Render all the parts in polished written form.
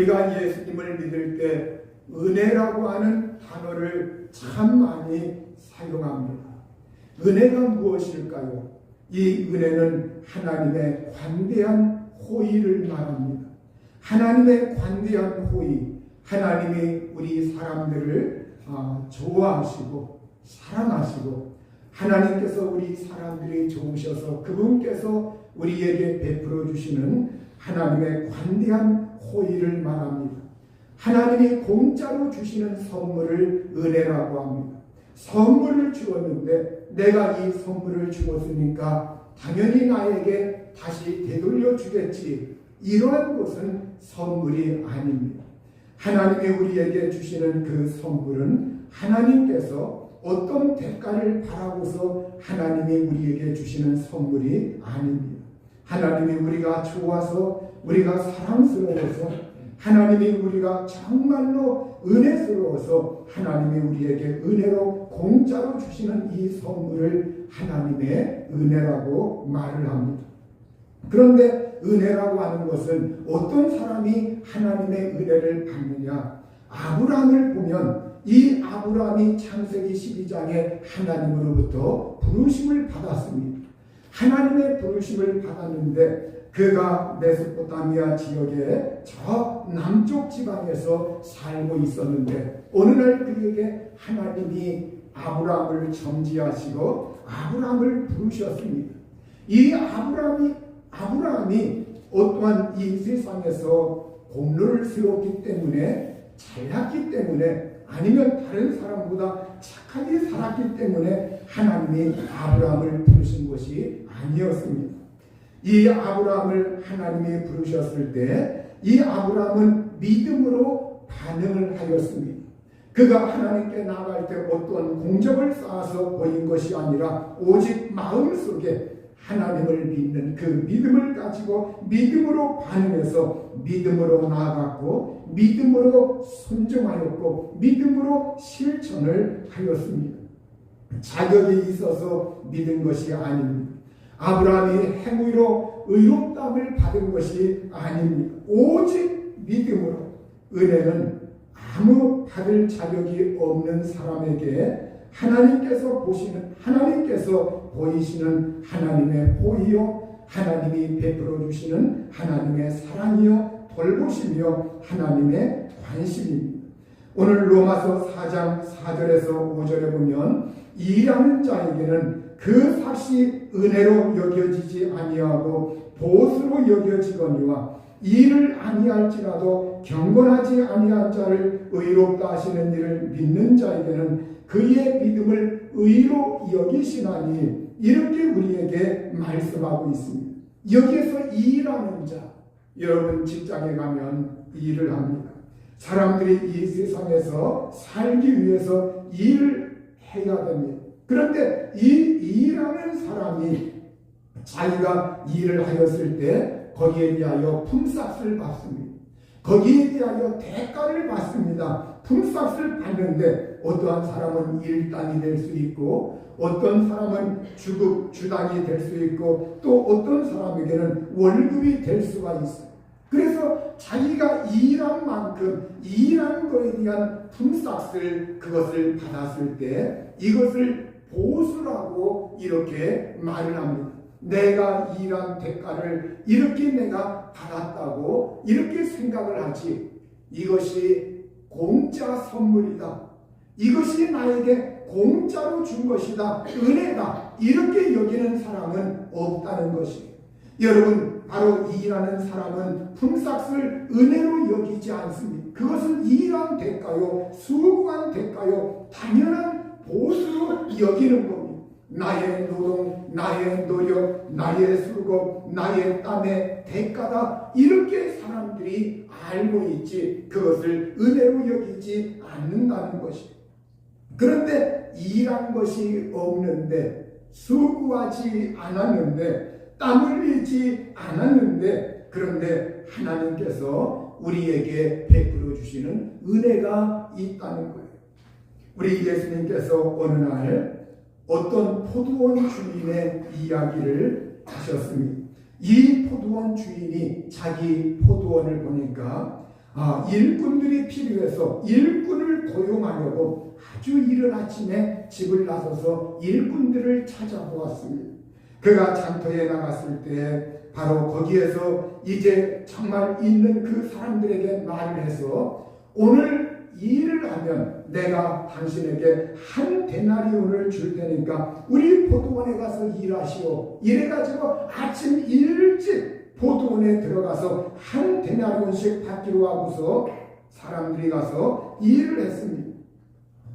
우리가 예수님을 믿을 때 은혜라고 하는 단어를 참 많이 사용합니다. 은혜가 무엇일까요? 이 은혜는 하나님의 관대한 호의를 말합니다. 하나님의 관대한 호의, 하나님이 우리 사람들을 좋아하시고 사랑하시고 하나님께서 우리 사람들이 좋으셔서 그분께서 우리에게 베풀어 주시는 하나님의 관대한 호의를 말합니다. 하나님이 공짜로 주시는 선물을 은혜라고 합니다. 선물을 주었는데 내가 이 선물을 주었으니까 당연히 나에게 다시 되돌려 주겠지. 이러한 것은 선물이 아닙니다. 하나님이 우리에게 주시는 그 선물은 하나님께서 어떤 대가를 바라고서 하나님이 우리에게 주시는 선물이 아닙니다. 하나님이 우리가 좋아서 우리가 사랑스러워서 하나님이 우리가 정말로 은혜스러워서 하나님이 우리에게 은혜로 공짜로 주시는 이 선물을 하나님의 은혜라고 말을 합니다. 그런데 은혜라고 하는 것은 어떤 사람이 하나님의 은혜를 받느냐? 아브라함을 보면 이 아브라함이 창세기 12장에 하나님으로부터 부르심을 받았습니다. 하나님의 부르심을 받았는데 그가 메소포타미아 지역의 저 남쪽 지방에서 살고 있었는데 어느 날 그에게 하나님이 아브라함을 점지하시고 아브라함을 부르셨습니다. 이 아브라함이 어떠한 이 세상에서 공로를 세웠기 때문에 잘났기 때문에 아니면 다른 사람보다 착하게 살았기 때문에 하나님이 아브라함을 부르신 것이 아니었습니다. 이 아브라함을 하나님이 부르셨을 때 이 아브라함은 믿음으로 반응을 하였습니다. 그가 하나님께 나아갈 때 어떤 공적을 쌓아서 보인 것이 아니라 오직 마음속에 하나님을 믿는 그 믿음을 가지고 믿음으로 반응해서 믿음으로 나아갔고 믿음으로 순종하였고 믿음으로 실천을 하였습니다. 자격이 있어서 믿은 것이 아닙니다. 아브라함이 행위로 의롭다함을 받은 것이 아닙니다. 오직 믿음으로. 은혜는 아무 받을 자격이 없는 사람에게 하나님께서 보이시는 하나님의 호의요, 하나님이 베풀어 주시는 하나님의 사랑이요, 돌보심이요, 하나님의 관심입니다. 오늘 로마서 4장 4절에서 5절에 보면 일하는 자에게는 그 삭이 은혜로 여겨지지 아니하고 보수로 여겨지거니와 일을 아니할지라도 경건하지 아니한 자를 의롭다 하시는 일을 믿는 자에게는 그의 믿음을 의로 여기시나니 이렇게 우리에게 말씀하고 있습니다. 여기에서 일하는 자, 여러분 직장에 가면 일을 합니다. 사람들이 이 세상에서 살기 위해서 일을 해야 됩니다. 그런데 이 일하는 사람이 자기가 일을 하였을 때 거기에 대하여 품삯을 받습니다. 거기에 대하여 대가를 받습니다. 품삯을 받는데 어떠한 사람은 일당이 될 수 있고 어떤 사람은 주당이 될 수 있고 또 어떤 사람에게는 월급이 될 수가 있어요. 그래서 자기가 일한 만큼 일한 것에 대한 품삯을 그것을 받았을 때 이것을 보수라고 이렇게 말을 합니다. 내가 일한 대가를 이렇게 내가 받았다고 이렇게 생각을 하지 이것이 공짜 선물이다. 이것이 나에게 공짜로 준 것이다. 은혜다. 이렇게 여기는 사람은 없다는 것이에요. 여러분 바로 일하는 사람은 품삯을 은혜로 여기지 않습니다. 그것은 일한 대가요. 수고한 대가요. 당연한 보수로 여기는 겁니다. 나의 노동, 나의 노력, 나의 수고, 나의 땀의 대가다. 이렇게 사람들이 알고 있지 그것을 은혜로 여기지 않는다는 것이에요. 그런데 일한 것이 없는데 수고하지 않았는데 땀 흘리지 않았는데 그런데 하나님께서 우리에게 베풀어 주시는 은혜가 있다는 거예요. 우리 예수님께서 어느 날 어떤 포도원 주인의 이야기를 하셨습니다. 이 포도원 주인이 자기 포도원을 보니까 일꾼들이 필요해서 일꾼을 고용하려고 아주 이른 아침에 집을 나서서 일꾼들을 찾아보았습니다. 그가 장터에 나갔을 때 바로 거기에서 이제 정말 있는 그 사람들에게 말을 해서 오늘 일을 하면 내가 당신에게 한 데나리온을 줄 테니까 우리 포도원에 가서 일하시오. 이래가지고 아침 일찍 포도원에 들어가서 한 데나리온씩 받기로 하고서 사람들이 가서 일을 했습니다.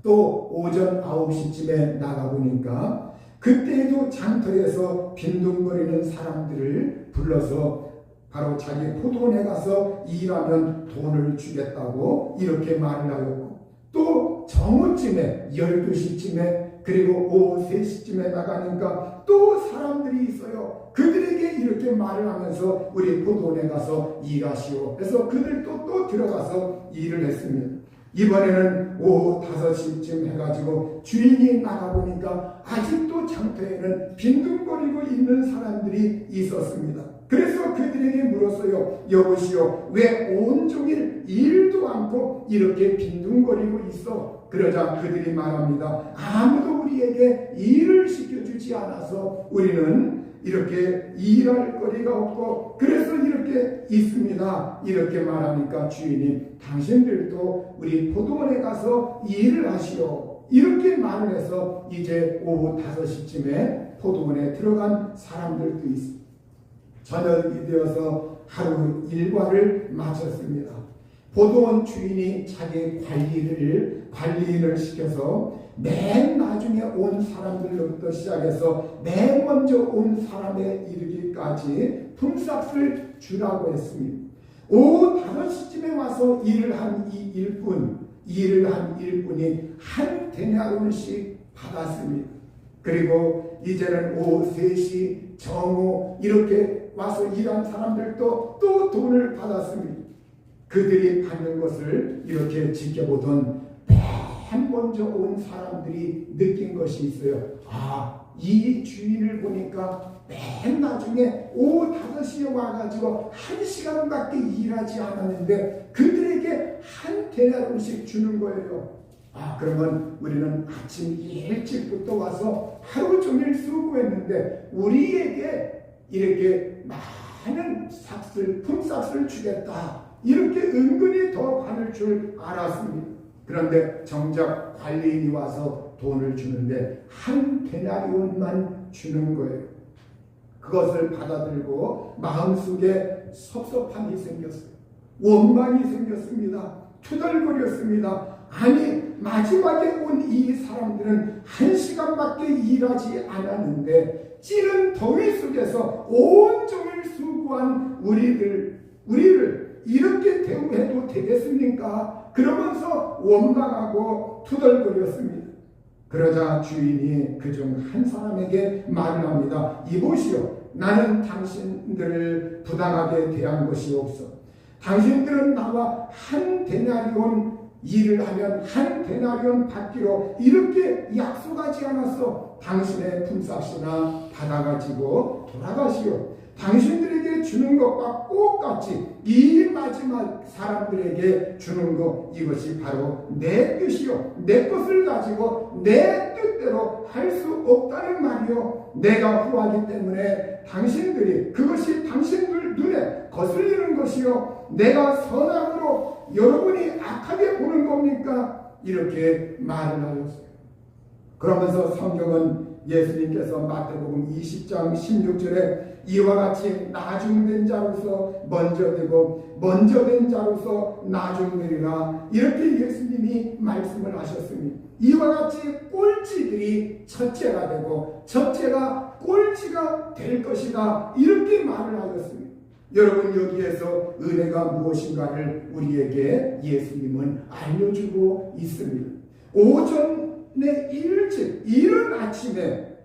또 오전 9시쯤에 나가보니까 그때에도 장터에서 빈둥거리는 사람들을 불러서 바로 자기 포도원에 가서 일하면 돈을 주겠다고 이렇게 말을 하였고, 또 정오쯤에 12시쯤에 그리고 오후 3시쯤에 나가니까 또 사람들이 있어요. 그들에게 이렇게 말을 하면서 우리 포도원에 가서 일하시오. 그래서 그들도 또 들어가서 일을 했습니다. 이번에는 오후 5시쯤 해가지고 주인이 나가보니까 아직도 장터에는 빈둥거리고 있는 사람들이 있었습니다. 그래서 그들에게 물었어요. 여보시오, 왜 온종일 일도 않고 이렇게 빈둥거리고 있어? 그러자 그들이 말합니다. 아무도 우리에게 일을 시켜주지 않아서 우리는 이렇게 일할 거리가 없고 그래서 이렇게 있습니다. 이렇게 말하니까 주인이 당신들도 우리 포도원에 가서 일을 하시오. 이렇게 말을 해서 이제 오후 5시쯤에 포도원에 들어간 사람들도 있습니다. 저녁이 되어서 하루 일과를 마쳤습니다. 포도원 주인이 자기 관리인을 시켜서 맨 나중에 온 사람들로부터 시작해서 맨 먼저 온 사람에 이르기까지 품삯을 주라고 했습니다. 오후 5시쯤에 와서 일을 한 일꾼이 한 데나리온씩 받았습니다. 그리고 이제는 오후 3시 정오 이렇게 와서 일한 사람들도 또 돈을 받았습니다. 그들이 받는 것을 이렇게 지켜보던 맨 먼저 온 사람들이 느낀 것이 있어요. 이 주인을 보니까 맨 나중에 오후 5시에 와가지고 1시간밖에 일하지 않았는데 그들에게 한 데나리온씩 주는 거예요. 그러면 우리는 아침 일찍부터 와서 하루 종일 수고했는데 우리에게 이렇게 많은 품삯을 주겠다. 이렇게 은근히 더 받을 줄 알았습니다. 그런데 정작 관리인이 와서 돈을 주는데 한 데나리온만 주는 거예요. 그것을 받아들고 마음속에 섭섭함이 생겼어요. 원망이 생겼습니다. 투덜거렸습니다. 아니 마지막에 온 이 사람들은 1시간밖에 일하지 않았는데 찌는 더위 속에서 온종일 수고한 우리를 이렇게 대우해도 되겠습니까? 그러면서 원망하고 투덜거렸습니다. 그러자 주인이 그중 한 사람에게 말을 합니다. 이보시오, 나는 당신들을 부당하게 대한 것이 없어. 당신들은 나와 한 데나리온 일을 하면 한 데나리온 받기로 이렇게 약속하지 않았어. 당신의 품삯이나 받아가지고 돌아가시오. 당신들에게 주는 것과 똑같이 이 마지막 사람들에게 주는 것, 이것이 바로 내 뜻이요, 내 것을 가지고 내 뜻대로 할 수 없다는 말이요. 내가 후하기 때문에 당신들이 그것이 당신들 눈에 거슬리는 것이요, 내가 선악으로 여러분이 악하게 보는 겁니까? 이렇게 말을 하셨어요. 그러면서 성경은 예수님께서 마태복음 20장 16절에 이와 같이 나중된 자로서 먼저 되고 먼저 된 자로서 나중되리라, 이렇게 예수님이 말씀을 하셨습니다. 이와 같이 꼴찌들이 첫째가 되고 첫째가 꼴찌가 될 것이다, 이렇게 말을 하셨습니다. 여러분, 여기에서 은혜가 무엇인가를 우리에게 예수님은 알려주고 있습니다. 오전에 일찍 이른 아침에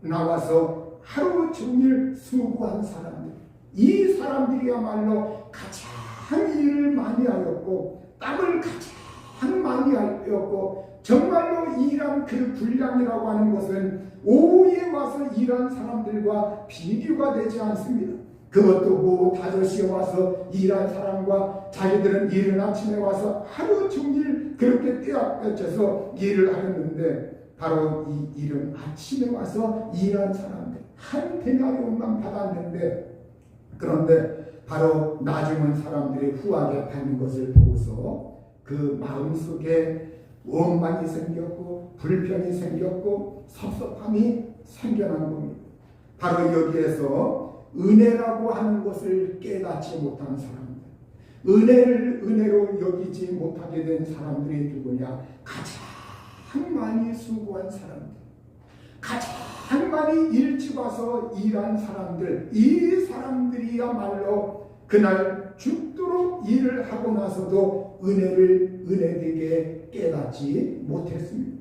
나와서 하루 종일 수고한 사람들, 이 사람들이야말로 가장 일을 많이 하였고 땀을 가장 많이 하였고, 정말로 일한 그 분량이라고 하는 것은 오후에 와서 일한 사람들과 비교가 되지 않습니다. 그것도 오후 5시에 와서 일한 사람과 자기들은 이른 아침에 와서 하루 종일 그렇게 떼어쳐서 일을 하였는데 바로 이 이른 아침에 와서 일한 사람들 한 데나리온만 받았는데 그런데 바로 나중은 사람들이 후하게 받는 것을 보고서 그 마음속에 원망이 생겼고 불평이 생겼고 섭섭함이 생겨난 겁니다. 바로 여기에서 은혜라고 하는 것을 깨닫지 못한 사람들, 은혜를 은혜로 여기지 못하게 된 사람들이 누구냐? 가장 많이 수고한 사람들, 가장 많이 일찍 와서 일한 사람들, 이 사람들이야말로 그날 죽도록 일을 하고 나서도 은혜를 은혜되게 깨닫지 못했습니다.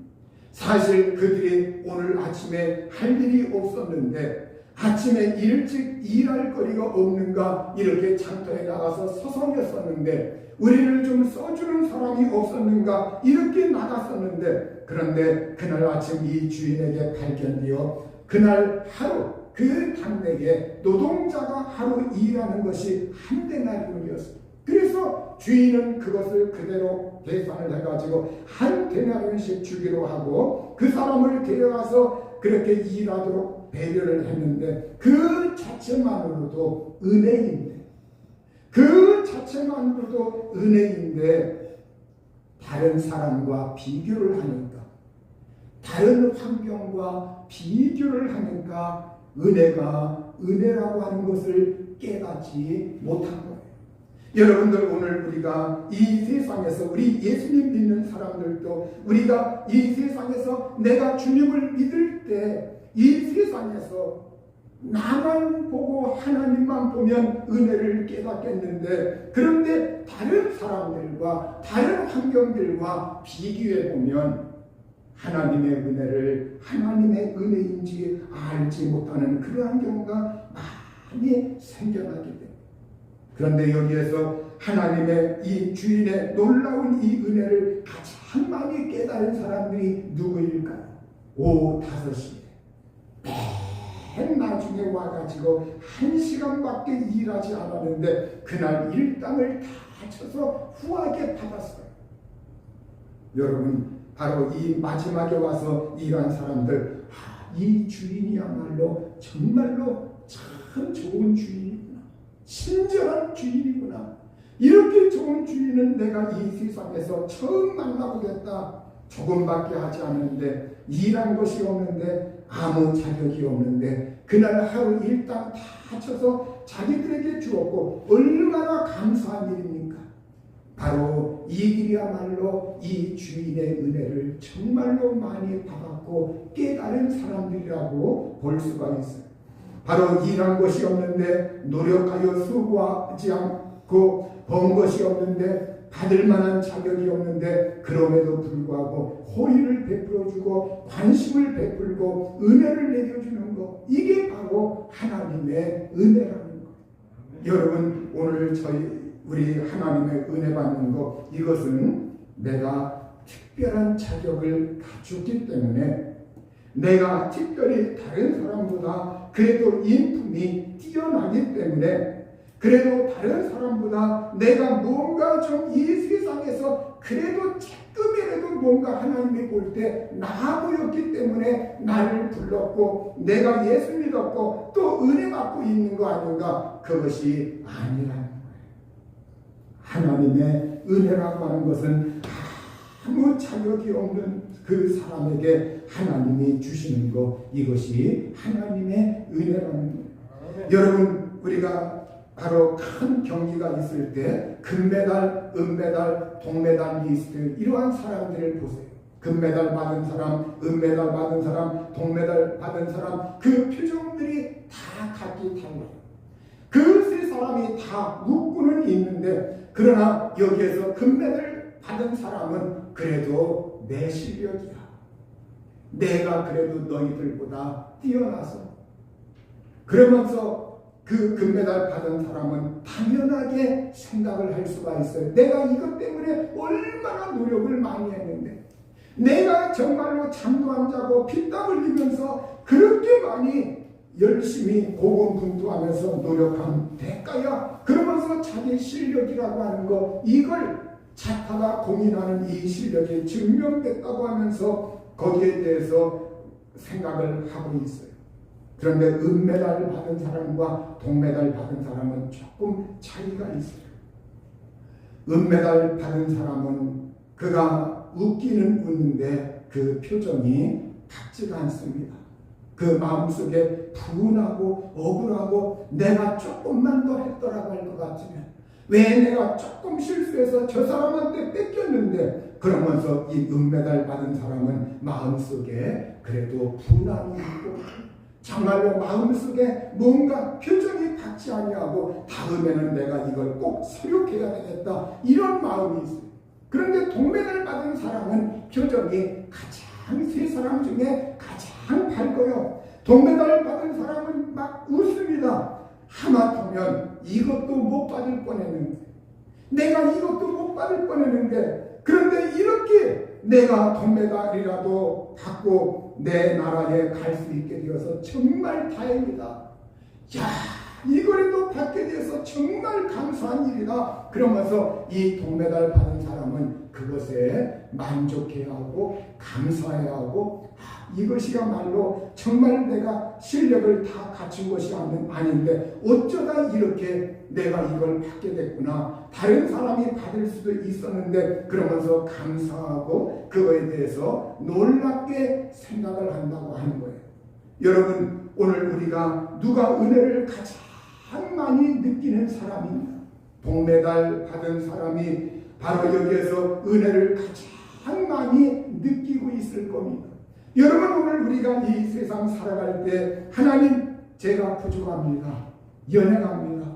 사실 그들이 오늘 아침에 할 일이 없었는데 아침에 일찍 일할 거리가 없는가 이렇게 장터에 나가서 서성였었는데 우리를 좀 써주는 사람이 없었는가 이렇게 나갔었는데 그런데 그날 아침 이 주인에게 발견되어 그날 하루 그 당내에 노동자가 하루 일하는 것이 한 데나리온이었습니다. 그래서 주인은 그것을 그대로 계산을 해가지고 한 데나리온씩 주기로 하고 그 사람을 데려가서 그렇게 일하도록 배려를 했는데 그 자체만으로도 은혜인데 그 자체만으로도 은혜인데 다른 사람과 비교를 하니까 다른 환경과 비교를 하니까 은혜가 은혜라고 하는 것을 깨닫지 못한 거예요. 여러분들 오늘 우리가 이 세상에서 우리 예수님 믿는 사람들도 우리가 이 세상에서 내가 주님을 믿을 때 이 세상에서 나만 보고 하나님만 보면 은혜를 깨닫겠는데 그런데 다른 사람들과 다른 환경들과 비교해 보면 하나님의 은혜를 하나님의 은혜인지 알지 못하는 그러한 경우가 많이 생겨나게 됩니다. 그런데 여기에서 하나님의 이 주인의 놀라운 이 은혜를 가장 많이 깨달은 사람들이 누구일까요? 오후 5시에 맨 나중에 와가지고 1시간밖에 일하지 않았는데 그날 일당을 다 쳐서 후하게 받았어요. 여러분 바로 이 마지막에 와서 일한 사람들 이 주인이야말로 정말로 참 좋은 주인이구나, 친절한 주인이구나, 이렇게 좋은 주인은 내가 이 세상에서 처음 만나보겠다. 조금밖에 하지 않았는데 일한 것이 없는데 아무 자격이 없는데 그날 하루 일당 다 쳐서 자기들에게 주었고 얼마나 감사한 일입니까? 바로 이 일이야말로 이 주인의 은혜를 정말로 많이 받았고 깨달은 사람들이라고 볼 수가 있어요. 바로 일한 것이 없는데 노력하여 수고하지 않고 번 것이 없는데 받을 만한 자격이 없는데 그럼에도 불구하고 호의를 베풀어주고 관심을 베풀고 은혜를 내려주는 것, 이게 바로 하나님의 은혜라는 것. 여러분 오늘 우리 하나님의 은혜 받는 것, 이것은 내가 특별한 자격을 갖추기 때문에 내가 특별히 다른 사람보다 그래도 인품이 뛰어나기 때문에 그래도 다른 사람보다 내가 뭔가 좀 이 세상에서 그래도 조금이라도 뭔가 하나님이 볼 때 나아 보였기 때문에 나를 불렀고 내가 예수 믿었고 또 은혜 받고 있는 거 아닌가? 그것이 아니라는 거예요. 하나님의 은혜라고 하는 것은 아무 자격이 없는 그 사람에게 하나님이 주시는 것, 이것이 하나님의 은혜라는 거예요. 여러분 우리가 바로 큰 경기가 있을 때 금메달, 은메달, 동메달 리스트 이러한 사람들을 보세요. 금메달 받은 사람, 은메달 받은 사람, 동메달 받은 사람, 그 표정들이 다 각기 달라요. 그 세 사람이 다 웃고는 있는데 그러나 여기에서 금메달 받은 사람은 그래도 내 실력이야. 내가 그래도 너희들보다 뛰어나서 그러면서 그 금메달 받은 사람은 당연하게 생각을 할 수가 있어요. 내가 이것 때문에 얼마나 노력을 많이 했는데 내가 정말로 잠도 안 자고 피땀 흘리면서 그렇게 많이 열심히 고군분투하면서 노력한 대가야. 그러면서 자기 실력이라고 하는 거, 이걸 자타가 공인하는 이 실력이 증명됐다고 하면서 거기에 대해서 생각을 하고 있어요. 그런데 은메달 받은 사람과 동메달 받은 사람은 조금 차이가 있어요. 은메달 받은 사람은 그가 웃기는 웃는데 그 표정이 같지가 않습니다. 그 마음속에 분하고 억울하고 내가 조금만 더 했더라고 할 것 같으면, 왜 내가 조금 실수해서 저 사람한테 뺏겼는데, 그러면서 이 은메달 받은 사람은 마음속에 그래도 분함이 있고 정말로 마음속에 뭔가 표정이 같지 아니하고 다음에는 내가 이걸 꼭 소력해야 되겠다, 이런 마음이 있어요. 그런데 동메달 받은 사람은 표정이 가장 세 사람 중에 가장 밝고요. 동메달 받은 사람은 막 웃습니다. 하마터면 이것도 못 받을 뻔했는데, 내가 이것도 못 받을 뻔했는데, 그런데 이렇게 내가 동메달이라도 받고 내 나라에 갈 수 있게 되어서 정말 다행이다. 야, 이거라도 받게 되어서 정말 감사한 일이다. 그러면서 이 동메달 받은 사람은 그것에 만족해야 하고 감사해야 하고, 이것이야말로 정말 내가 실력을 다 갖춘 것이 아닌데 어쩌다 이렇게 내가 이걸 받게 됐구나. 다른 사람이 받을 수도 있었는데, 그러면서 감사하고 그거에 대해서 놀랍게 생각을 한다고 하는 거예요. 여러분, 오늘 우리가 누가 은혜를 가장 많이 느끼는 사람입니다. 동메달 받은 사람이 바로 여기에서 은혜를 가장 많이 느끼고 있을 겁니다. 여러분, 오늘 우리가 이 세상 살아갈 때 하나님, 제가 부족합니다. 연약합니다.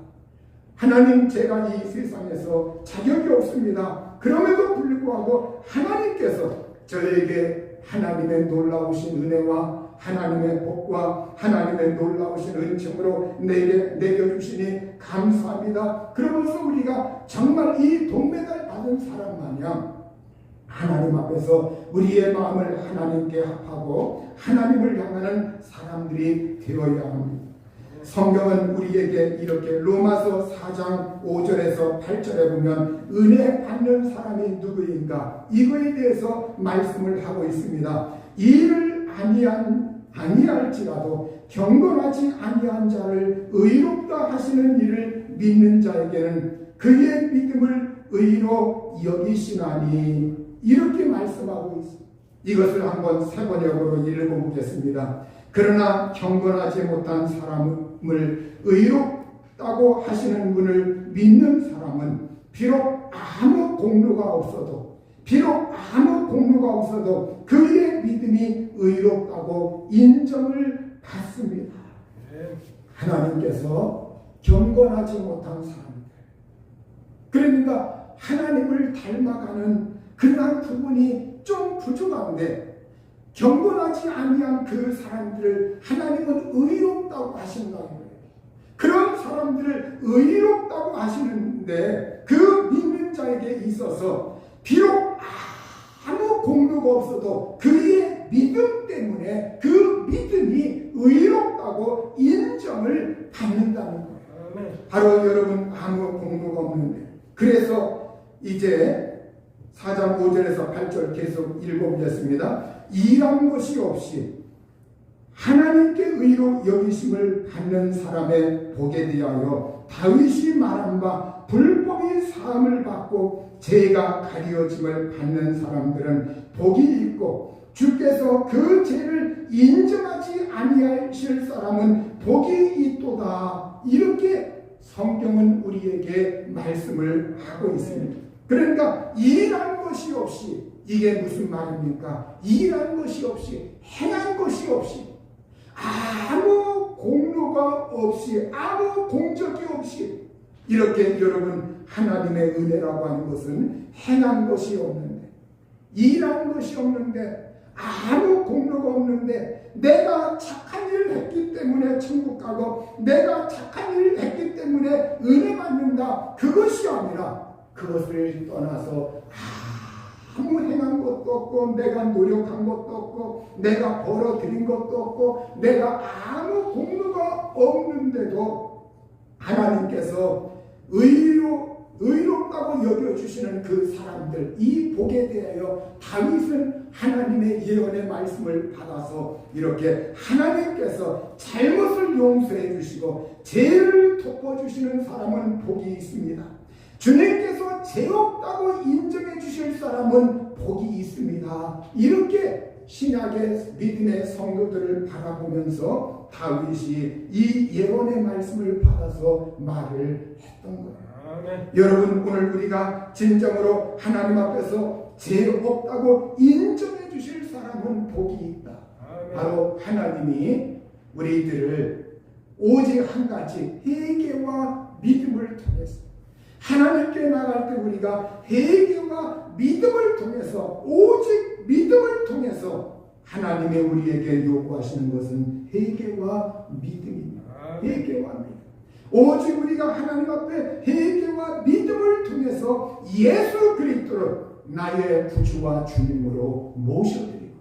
하나님, 제가 이 세상에서 자격이 없습니다. 그럼에도 불구하고 하나님께서 저에게 하나님의 놀라우신 은혜와 하나님의 복과 하나님의 놀라우신 은총으로 내게 내려주시니 감사합니다. 그러면서 우리가 정말 이 동메달 받은 사람 마냥 하나님 앞에서 우리의 마음을 하나님께 합하고 하나님을 향하는 사람들이 되어야 합니다. 성경은 우리에게 이렇게 로마서 4장 5절에서 8절에 보면 은혜 받는 사람이 누구인가, 이거에 대해서 말씀을 하고 있습니다. 이를 아니할지라도 경건하지 아니한 자를 의롭다 하시는 이를 믿는 자에게는 그의 믿음을 의로 여기시나니, 이렇게 말씀하고 있습니다. 이것을 한번 세 번역으로 읽어보겠습니다. 그러나 경건하지 못한 사람을 의롭다고 하시는 분을 믿는 사람은 비록 아무 공로가 없어도 그의 믿음이 의롭다고 인정을 받습니다. 하나님께서 경건하지 못한 사람들, 그러니까 하나님을 닮아가는 그러한 부분이 좀 부족한데, 경건하지 아니한 그 사람들을 하나님은 의롭다고 하신다는 거예요. 그런 사람들을 의롭다고 하시는데, 그 믿는 자에게 있어서 비록 아무 공로가 없어도 그의 믿음 때문에 그 믿음이 의롭다고 인정을 받는다는 거예요. 바로 여러분, 아무 공로가 없는데, 그래서 이제 4장 5절에서 8절 계속 읽어보겠습니다. 일한 것이 없이 하나님께 의로 여기심을 받는 사람의 복에 대하여 다윗이 말한 바 불법이 사함을 받고 죄가 가리워짐을 받는 사람들은 복이 있고, 주께서 그 죄를 인정하지 아니하실 사람은 복이 있도다. 이렇게 성경은 우리에게 말씀을 하고 있습니다. 그러니까 일한 것이 없이, 이게 무슨 말입니까? 일한 것이 없이, 행한 것이 없이, 아무 공로가 없이, 아무 공적이 없이, 이렇게 여러분, 하나님의 은혜라고 하는 것은 행한 것이 없는데, 일한 것이 없는데, 아무 공로가 없는데, 내가 착한 일을 했기 때문에 천국 가고, 내가 착한 일을 했기 때문에 은혜 받는다, 그것이 아니라, 그것을 떠나서 아무 행한 것도 없고 내가 노력한 것도 없고 내가 벌어들인 것도 없고 내가 아무 공로가 없는데도 하나님께서 의롭다고 여겨주시는 그 사람들, 이 복에 대하여 다윗은 하나님의 예언의 말씀을 받아서 이렇게 하나님께서 잘못을 용서해 주시고 죄를 덮어주시는 사람은 복이 있습니다. 주님께서 죄 없다고 인정해 주실 사람은 복이 있습니다. 이렇게 신약의 믿음의 성도들을 바라보면서 다윗이 이 예언의 말씀을 받아서 말을 했던 거예요. 아멘. 여러분, 오늘 우리가 진정으로 하나님 앞에서 죄 없다고 인정해 주실 사람은 복이 있다. 아멘. 바로 하나님이 우리들을 오직 한 가지 회개와 믿음을 통해서 하나님께 나갈 때 우리가 회개와 믿음을 통해서 오직 믿음을 통해서 하나님이 우리에게 요구하시는 것은 회개와 믿음입니다. 회개와 믿음. 오직 우리가 하나님 앞에 회개와 믿음을 통해서 예수 그리스도를 나의 구주와 주님으로 모셔드리고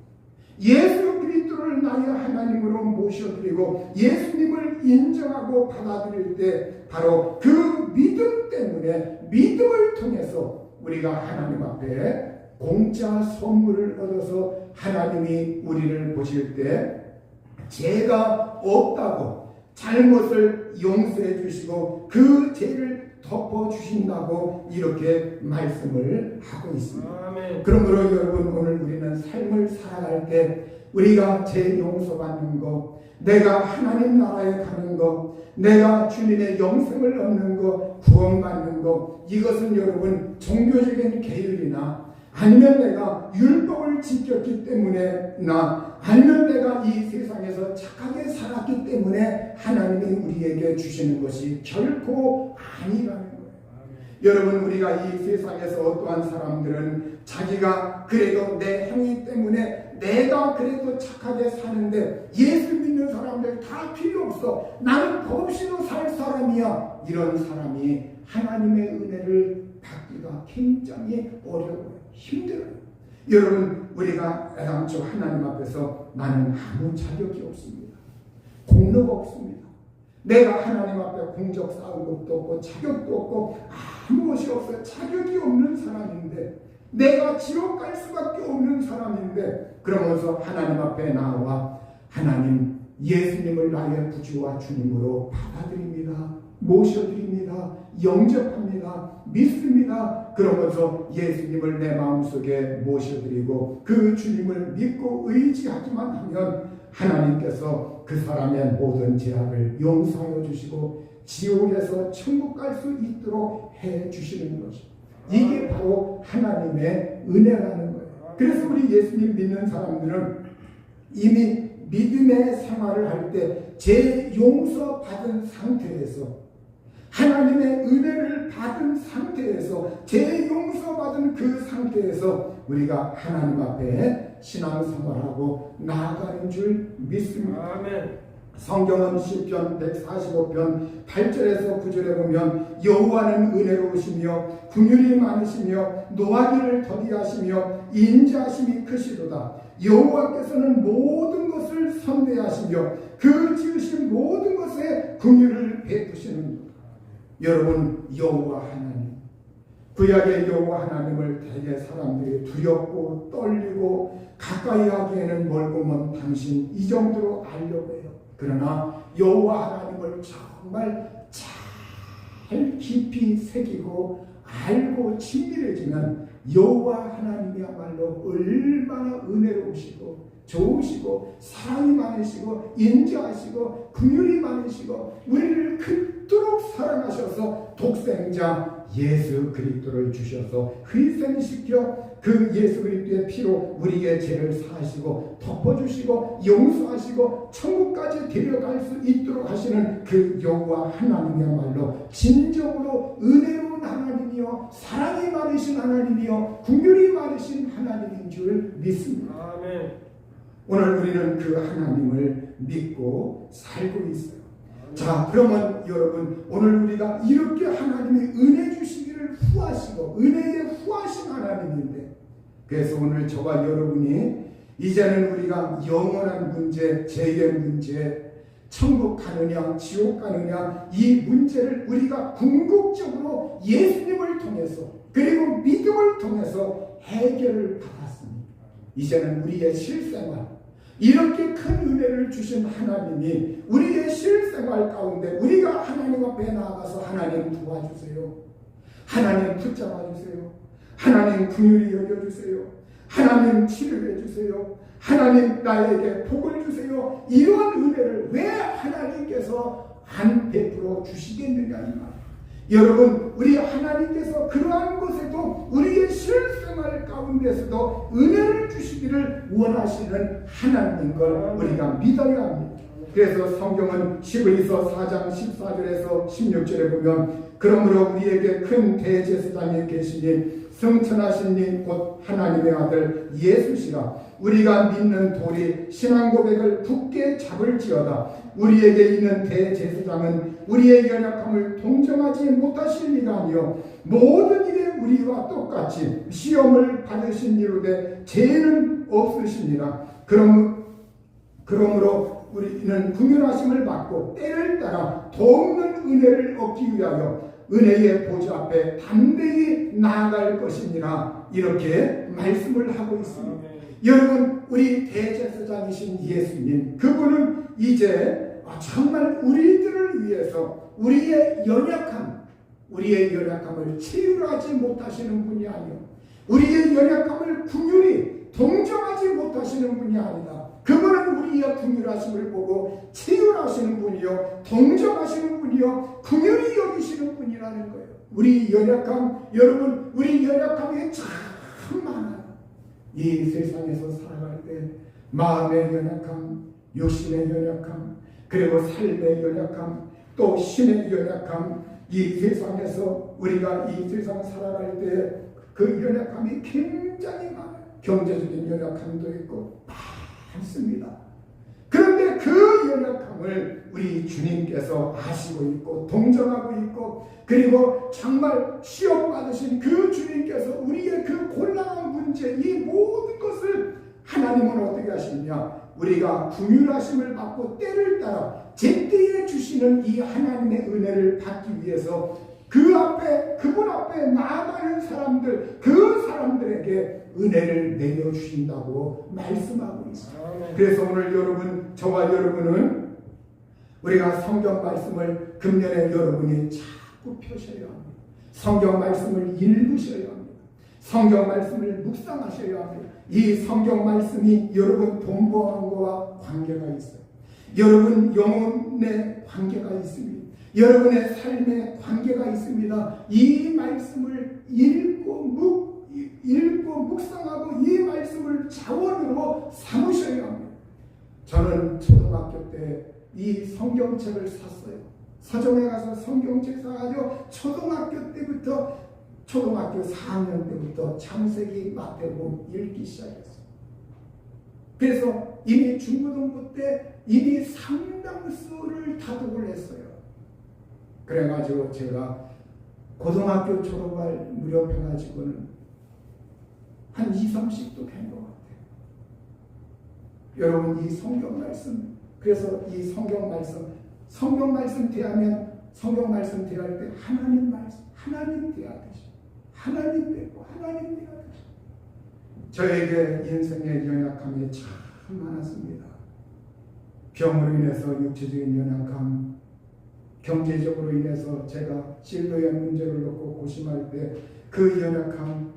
예수 그리스도를 나의 하나님으로 모셔드리고 예수님을 인정하고 받아들일 때 바로 그 믿음 때문에 믿음을 통해서 우리가 하나님 앞에 공짜 선물을 얻어서 하나님이 우리를 보실 때 죄가 없다고 잘못을 용서해 주시고 그 죄를 덮어주신다고 이렇게 말씀을 하고 있습니다. 아멘. 그러므로 여러분, 오늘 우리는 삶을 살아갈 때 우리가 죄 용서받는 것, 내가 하나님 나라에 가는 것, 내가 주님의 영생을 얻는 것, 구원받는 것, 이것은 여러분 종교적인 계율이나 아니면 내가 율법을 지켰기 때문에나 아니면 내가 이 세상에서 착하게 살았기 때문에 하나님이 우리에게 주시는 것이 결코 아니라는 거예요. 여러분, 우리가 이 세상에서 어떠한 사람들은 자기가 그래도 내 행위 때문에 내가 그래도 착하게 사는데 예수 믿는 사람들 다 필요 없어, 나는 법 없이도 살 사람이야, 이런 사람이 하나님의 은혜를 받기가 굉장히 어려워요. 힘들어요. 여러분, 우리가 애당초 하나님 앞에서 나는 아무 자격이 없습니다. 공로가 없습니다. 내가 하나님 앞에 공적 쌓은 것도 없고 자격도 없고 아무것이 없어요. 자격이 없는 사람인데 내가 지옥 갈 수밖에 없는 사람인데 그러면서 하나님 앞에 나와 하나님 예수님을 나의 구주와 주님으로 받아들입니다. 모셔드립니다. 영접합니다. 믿습니다. 그러면서 예수님을 내 마음속에 모셔드리고 그 주님을 믿고 의지하기만 하면 하나님께서 그 사람의 모든 죄악을 용서하여 주시고 지옥에서 천국 갈 수 있도록 해 주시는 것입니다. 이게 바로 하나님의 은혜라는 거예요. 그래서 우리 예수님 믿는 사람들은 이미 믿음의 생활을 할 때 죄 용서 받은 상태에서 하나님의 은혜를 받은 상태에서 죄 용서 받은 그 상태에서 우리가 하나님 앞에 신앙생활하고 나아가는 줄 믿습니다. 아멘. 성경은 시편 145편 8절에서 9절에 보면 여호와는 은혜로우시며 긍휼이 많으시며 노하기를 더디하시며 인자하심이 크시도다. 여호와께서는 모든 것을 선대하시며 그 지으신 모든 것에 긍휼을 베푸시는. 여러분, 여호와 하나님, 구약의 여호와 하나님을 대개 사람들이 두렵고 떨리고 가까이 하기에는 멀고 먼 당신, 이 정도로 알려고 해요. 그러나 여호와 하나님을 정말 잘 깊이 새기고 알고 친밀해지면 여호와 하나님이야말로 얼마나 은혜로우시고 좋으시고 사랑이 많으시고 인자하시고 긍휼이 많으시고 우리를 그토록 사랑하셔서 독생자 예수 그리스도를 주셔서 희생시켜 그 예수 그리스도의 피로 우리의 죄를 사하시고 덮어주시고 용서하시고 천국까지 데려갈 수 있도록 하시는 그 여호와 하나님이야말로 진정으로 은혜로운 하나님이요 사랑이 많으신 하나님이요 긍휼이 많으신 하나님인 줄 믿습니다. 아멘. 오늘 우리는 그 하나님을 믿고 살고 있어요. 자, 그러면 여러분, 오늘 우리가 이렇게 하나님이 은혜 주시기를 후하시고 은혜에 후하신 하나님인데 그래서 오늘 저와 여러분이 이제는 우리가 영원한 문제, 죄의 문제, 천국 가느냐 지옥 가느냐 이 문제를 우리가 궁극적으로 예수님을 통해서 그리고 믿음을 통해서 해결을 받았습니다. 이제는 우리의 실생활, 이렇게 큰 은혜를 주신 하나님이 우리의 실생활 가운데 우리가 하나님 앞에 나아가서 하나님 도와주세요, 하나님 붙잡아 주세요, 하나님 긍휼히 여겨주세요, 하나님 치료해 주세요, 하나님 나에게 복을 주세요, 이런 은혜를 왜 하나님께서 안 베풀어 주시겠느냐 이 말. 여러분, 우리 하나님께서 그러한 것에도 우리의 실생활 가운데서도 은혜를 주시기를 원하시는 하나님인 걸 우리가 믿어야 합니다. 그래서 성경은 히브리서 4장 14절에서 16절에 보면 그러므로 우리에게 큰 대제사장이 계시니 성천하신 이 곧 하나님의 아들 예수시라. 우리가 믿는 돌이 신앙 고백을 굳게 잡을지어다. 우리에게 있는 대제사장은 우리의 연약함을 동정하지 못하실 리가 아니요 모든 일에 우리와 똑같이 시험을 받으신 이로되 죄는 없으시니라. 그러므로 우리는 긍휼하심을 받고 때를 따라 돕는 은혜를 얻기 위하여 은혜의 보좌 앞에 담대히 나아갈 것이니라. 이렇게 말씀을 하고 있습니다. 여러분, 우리 대제사장이신 예수님, 그분은 이제 정말 우리들을 위해서 우리의 연약함을 치유하지 못하시는 분이 아니요 우리의 연약함을 긍휼히 동정하지 못하시는 분이 아니다. 그분은 우리의 긍휼하심을 보고 치유하시는 분이요 동정하시는 분이요 긍휼히 여기시는 분이라는 거예요. 우리 연약함, 여러분, 우리 연약함이 참 많아요. 이 세상에서 살아갈 때 마음의 연약함, 육신의 연약함, 그리고 삶의 연약함, 또 신의 연약함, 이 세상에서 우리가 이 세상 살아갈 때 그 연약함이 굉장히 많아요. 경제적인 연약함도 있고 많습니다. 그런데 그 연약함을 우리 주님께서 아시고 있고 동정하고 있고, 그리고 정말 시험 받으신 그 주님께서 우리의 그 곤란한 문제, 이 모든 것을 하나님은 어떻게 하시느냐, 우리가 긍휼하심을 받고 때를 따라 제때에 주시는 이 하나님의 은혜를 받기 위해서 그분 앞에 나아가는 사람들, 그 사람들에게 은혜를 내려주신다고 말씀하고 있어요. 그래서 오늘 여러분, 저와 여러분은 우리가 성경 말씀을 금년에 여러분이 자꾸 펴셔야 합니다. 성경 말씀을 읽으셔야 합니다. 성경 말씀을 묵상하셔야 합니다. 이 성경 말씀이 여러분 동거함과 관계가 있어요. 여러분 영혼의 관계가 있습니다. 여러분의 삶에 관계가 있습니다. 이 말씀을 읽고 묵상하고 이 말씀을 자원으로 삼으셔야 합니다. 저는 초등학교 때 이 성경책을 샀어요. 서점에 가서 성경책 사가지고 초등학교 4학년 때부터 창세기, 마태복음 읽기 시작했어요. 그래서 이미 중고등부 때 이미 상당수를 다독을 했어요. 그래가지고 제가 고등학교 졸업할 무렵 해가지고는 한 2~30도 된 것 같아요. 여러분, 이 성경 말씀, 그래서 이 성경 말씀 대하면, 성경 말씀 대할 때 하나님 말씀, 하나님 대하듯이, 하나님 뵙고 하나님 대하듯이. 저에게 인생의 연약함이 참 많았습니다. 병으로 인해서 육체적인 연약함, 경제적으로 인해서 제가 진로의 문제를 놓고 고심할 때 그 연약함,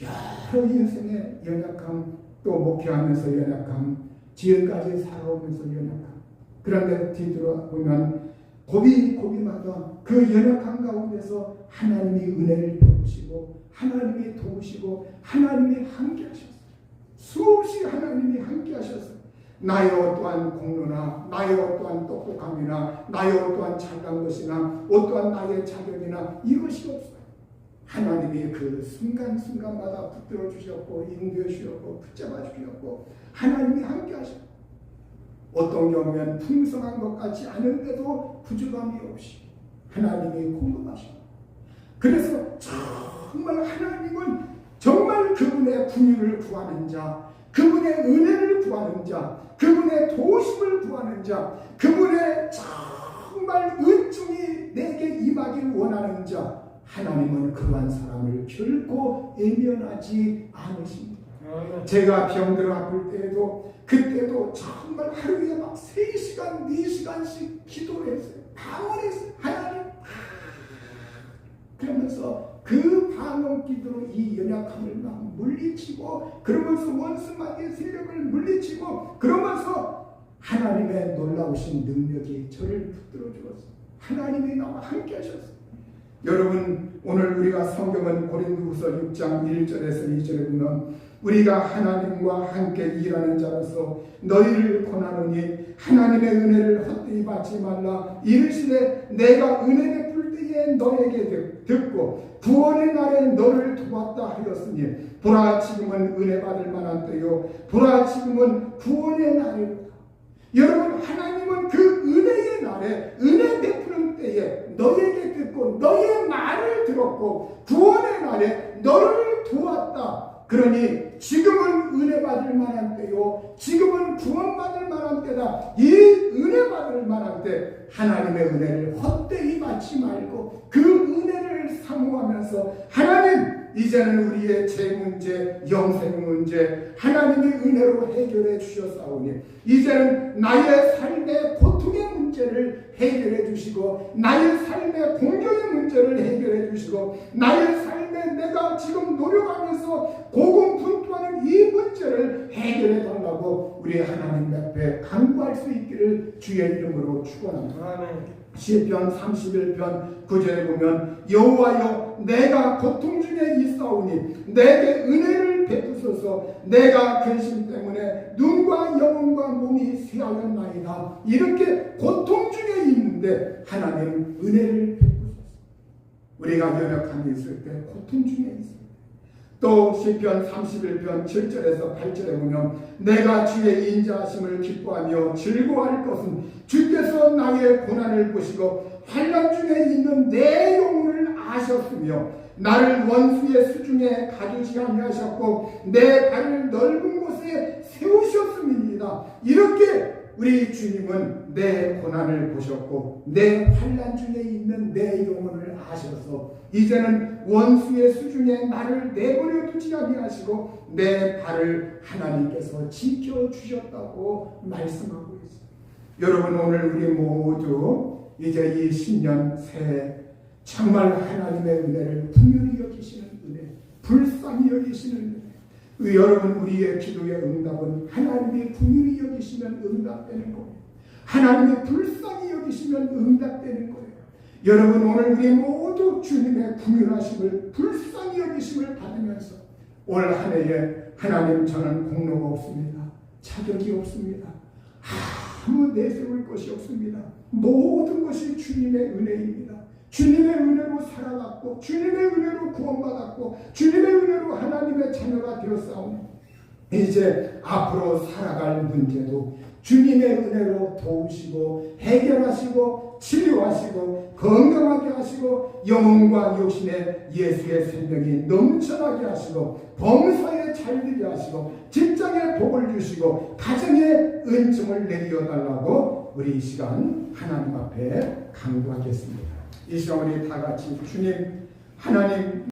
여러 인생의 연약함, 또 목회하면서 연약함, 지금까지 살아오면서 연약함. 그런데 뒤돌아보면 고비마다 그 연약함 가운데서 하나님이 은혜를 베푸시고 하나님이 도우시고 하나님이 함께 하셨어요. 수없이 하나님이 함께 하셨어요. 나의 어떠한 공로나 나의 어떠한 똑똑함이나 나의 어떠한 잘난 것이나 어떠한 나의 자격이나 이것이 없어요. 하나님이 그 순간순간마다 붙들어 주셨고 인도해 주셨고 붙잡아 주셨고 하나님이 함께 하셨고, 어떤 경우에는 풍성한 것 같지 않은데도 부족함이 없이 하나님이 공급하시고, 그래서 정말 하나님은 정말 그분의 그분의 긍휼을 구하는 자, 그분의 은혜를 구하는 자, 그분의 도우심을 구하는 자, 그분의 정말 은총이 내게 임하길 원하는 자, 하나님은 그러한 사람을 결코 외면하지 않으십니다. 제가 병들어 아플 때에도 그때도 정말 하루에 막 3시간, 4시간씩 기도를 했어요. 방언했어요. 하나님, 그러면서 그 방언 기도로 이 연약함을 막 물리치고, 그러면서 원수마귀의 세력을 물리치고, 그러면서 하나님의 놀라우신 능력이 저를 붙들어 주었어요. 하나님이 나와 함께 하셨어요. 여러분, 오늘 우리가 성경은 고린도후서 6장 1절에서 2절에 보면 우리가 하나님과 함께 일하는 자로서 너희를 권하노니 하나님의 은혜를 헛되이 받지 말라. 이르시되 내가 은혜 베풀 때에 너에게 듣고 구원의 날에 너를 도왔다 하였으니 보라 지금은 은혜 받을 만한 때요 보라 지금은 구원의 날이로다. 여러분, 하나님은 그 은혜의 날에 은혜 베푸는 때에 너에게 듣고 너의 말을 들었고 구원의 날에 너를 도왔다. 그러니 지금은 은혜 받을 만한 때요, 지금은 구원 받을 만한 때다. 이 은혜 받을 만한 때 하나님의 은혜를 헛되이 받지 말고 그 은혜를 사모하면서 하나님, 이제는 우리의 제 문제, 영생 문제 하나님의 은혜로 해결해 주셨사오니 이제는 나의 삶의 고통의 문제를 해결해 주시고 나의 삶의 공경의 문제를 해결해 주시고 나의 삶에 내가 지금 노력하면서 고군분투하는 이 문제를 해결해 달라고 우리 하나님 앞에 간구할 수 있기를 주의 이름으로 축원합니다. 아멘. 시편 31편 9절에 보면 여호와여 내가 고통 중에 있사오니 내게 은혜를 베푸소서. 내가 근심 때문에 눈과 영혼과 몸이 쇠하였나이다. 이렇게 고통 중에 있는데 하나님 은혜를 베푸소서. 우리가 연약함이 있을 때 고통 중에 있습니다. 또 시편 31편 7절에서 8절에 보면 내가 주의 인자하심을 기뻐하며 즐거워할 것은 주께서 나의 고난을 보시고 환난 중에 있는 내 영혼을 아셨으며 나를 원수의 수중에 가두지 아니하셨고 내 발을 넓은 곳에 세우셨음이니이다. 이렇게 우리 주님은 내 고난을 보셨고 내 환난 중에 있는 내 영혼을 아셔서 이제는 원수의 수중에 나를 내버려 두지 아니하시고 내 발을 하나님께서 지켜주셨다고 말씀하고 있습니다. 여러분, 오늘 우리 모두 이제 이 신년 새해 정말 하나님의 은혜를 풍요히 여기시는 은혜, 불쌍히 여기시는 은혜, 여러분, 우리의 기도의 응답은 하나님이 긍휼히 여기시면 응답되는 거예요. 하나님이 불쌍히 여기시면 응답되는 거예요. 여러분, 오늘 우리 모두 주님의 긍휼하심을 불쌍히 여기심을 받으면서 올 한 해에 하나님, 저는 공로가 없습니다. 자격이 없습니다. 아무 내세울 것이 없습니다. 모든 것이 주님의 은혜입니다. 주님의 은혜로 살아갔고 주님의 은혜로 구원받았고 주님의 은혜로 하나님의 자녀가 되었사오니 이제 앞으로 살아갈 문제도 주님의 은혜로 도우시고 해결하시고 치료하시고 건강하게 하시고 영혼과 육신에 예수의 생명이 넘쳐나게 하시고 범사에 잘되게 하시고 직장에 복을 주시고 가정에 은총을 내려달라고 우리 이 시간 하나님 앞에 간구하겠습니다. 이 시간 우리 다 같이 주님, 하나님